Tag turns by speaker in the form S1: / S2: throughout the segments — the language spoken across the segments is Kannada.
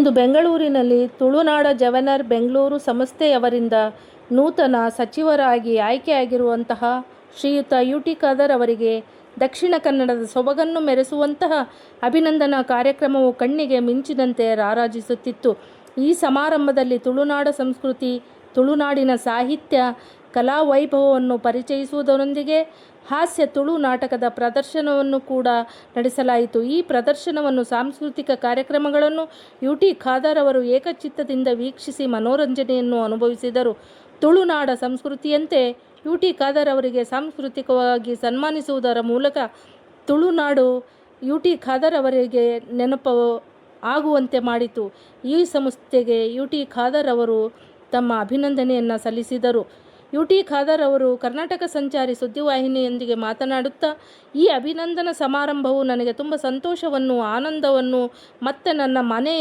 S1: ಇಂದು ಬೆಂಗಳೂರಿನಲ್ಲಿ ತುಳುನಾಡ ಜವೆನರ್ ಬೆಂಗಳೂರು ಸಂಸ್ಥೆಯವರಿಂದ ನೂತನ ಸಚಿವರಾಗಿ ಆಯ್ಕೆಯಾಗಿರುವಂತಹ ಶ್ರೀಯುತ ಯು.ಟಿ. ಖಾದರ್ ಅವರಿಗೆ ದಕ್ಷಿಣ ಕನ್ನಡದ ಸೊಬಗನ್ನು ಮೆರೆಸುವಂತಹ ಅಭಿನಂದನಾ ಕಾರ್ಯಕ್ರಮವು ಕಣ್ಣಿಗೆ ಮಿಂಚಿನಂತೆ ರಾರಾಜಿಸುತ್ತಿತ್ತು. ಈ ಸಮಾರಂಭದಲ್ಲಿ ತುಳುನಾಡ ಸಂಸ್ಕೃತಿ, ತುಳುನಾಡಿನ ಸಾಹಿತ್ಯ, ಕಲಾ ವೈಭವವನ್ನು ಪರಿಚಯಿಸುವುದರೊಂದಿಗೆ ಹಾಸ್ಯ ತುಳು ನಾಟಕದ ಪ್ರದರ್ಶನವನ್ನು ಕೂಡ ನಡೆಸಲಾಯಿತು. ಈ ಪ್ರದರ್ಶನವನ್ನು ಸಾಂಸ್ಕೃತಿಕ ಕಾರ್ಯಕ್ರಮಗಳನ್ನು ಯು.ಟಿ. ಖಾದರ್ ಅವರು ಏಕಚಿತ್ತದಿಂದ ವೀಕ್ಷಿಸಿ ಮನೋರಂಜನೆಯನ್ನು ಅನುಭವಿಸಿದರು. ತುಳುನಾಡ ಸಂಸ್ಕೃತಿಯಂತೆ ಯು.ಟಿ. ಖಾದರ್ ಅವರಿಗೆ ಸಾಂಸ್ಕೃತಿಕವಾಗಿ ಸನ್ಮಾನಿಸುವುದರ ಮೂಲಕ ತುಳುನಾಡು ಯು.ಟಿ. ಖಾದರ್ ಅವರಿಗೆ ನೆನಪು ಆಗುವಂತೆ ಮಾಡಿತು. ಈ ಸಂಸ್ಥೆಗೆ ಯು.ಟಿ. ಖಾದರ್ ಅವರು ತಮ್ಮ ಅಭಿನಂದನೆಯನ್ನು ಸಲ್ಲಿಸಿದರು. ಯು.ಟಿ. ಖಾದರ್ ಅವರು ಕರ್ನಾಟಕ ಸಂಚಾರಿ ಸುದ್ದಿವಾಹಿನಿಯೊಂದಿಗೆ ಮಾತನಾಡುತ್ತಾ, ಈ ಅಭಿನಂದನಾ ಸಮಾರಂಭವು ನನಗೆ ತುಂಬ ಸಂತೋಷವನ್ನು, ಆನಂದವನ್ನು ಮತ್ತು ನನ್ನ ಮನೆ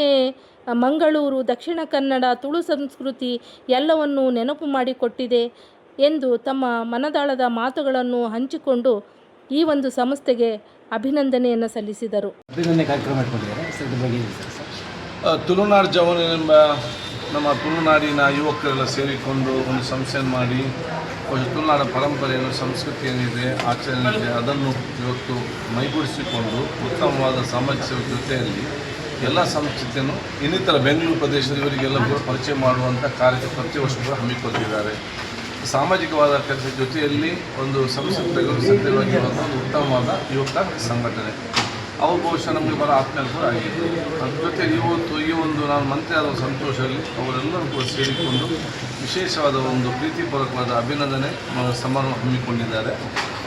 S1: ಮಂಗಳೂರು, ದಕ್ಷಿಣ ಕನ್ನಡ, ತುಳು ಸಂಸ್ಕೃತಿ ಎಲ್ಲವನ್ನೂ ನೆನಪು ಮಾಡಿಕೊಟ್ಟಿದೆ ಎಂದು ತಮ್ಮ ಮನದಾಳದ ಮಾತುಗಳನ್ನು ಹಂಚಿಕೊಂಡು ಈ ಒಂದು ಸಂಸ್ಥೆಗೆ ಅಭಿನಂದನೆಯನ್ನು ಸಲ್ಲಿಸಿದರು.
S2: ತುಳುನಾಡು ಜವನ ಎಂಬ ನಮ್ಮ ತುಳುನಾಡಿನ ಯುವಕರೆಲ್ಲ ಸೇರಿಕೊಂಡು ಒಂದು ಸಂಸ್ಥೆಯನ್ನು ಮಾಡಿ ತುಳುನಾಡ ಪರಂಪರೆಯನ್ನು, ಸಂಸ್ಕೃತಿ ಏನಿದೆ, ಆಚರಣೆ ಇದೆ, ಅದನ್ನು ಇವತ್ತು ಮೈಗೂಡಿಸಿಕೊಂಡು ಉತ್ತಮವಾದ ಸಾಮಾಜಿಕ ಸೇವೆ ಜೊತೆಯಲ್ಲಿ ಎಲ್ಲ ಸಂಸ್ಕೃತಿಯನ್ನು ಇನ್ನಿತರ ಬೆಂಗಳೂರು ಪ್ರದೇಶದ ಇವರಿಗೆಲ್ಲ ಕೂಡ ಪರಿಚಯ ಮಾಡುವಂಥ ಕಾರ್ಯ ಪ್ರತಿ ವರ್ಷ ಕೂಡ ಹಮ್ಮಿಕೊಳ್ತಿದ್ದಾರೆ. ಸಾಮಾಜಿಕವಾದ ಕೆಲಸದ ಜೊತೆಯಲ್ಲಿ ಒಂದು ಸಂಸ್ಕೃತಿಗಳು ಸಕ್ರಿಯವಾಗಿರುವಂಥ ಒಂದು ಉತ್ತಮವಾದ ಯುವಕ ಸಂಘಟನೆ. ಅವು ಬಹುಶಃ ನಮಗೆ ಬಹಳ ಆತ್ಮೀಯ ಕೂಡ ಆಗಿದೆ. ಅದ್ರ ಜೊತೆಗೆ ಇವತ್ತು ಈ ಒಂದು ನಾನು ಮಂತ್ರಿ ಆದ ಸಂತೋಷದಲ್ಲಿ ಅವರೆಲ್ಲರೂ ಕೂಡ ಸೇರಿಕೊಂಡು ವಿಶೇಷವಾದ ಒಂದು ಪ್ರೀತಿಪೂರ್ವಕವಾದ ಅಭಿನಂದನೆ ಸಮಾರಂಭ ಹಮ್ಮಿಕೊಂಡಿದ್ದಾರೆ.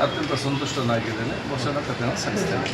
S2: ಅತ್ಯಂತ ಸಂತುಷ್ಟನಾಗಿದ್ದೇನೆ. ಬಹುಶಃ ಕಥೆಯನ್ನು ಸಲ್ಲಿಸ್ತೇನೆ.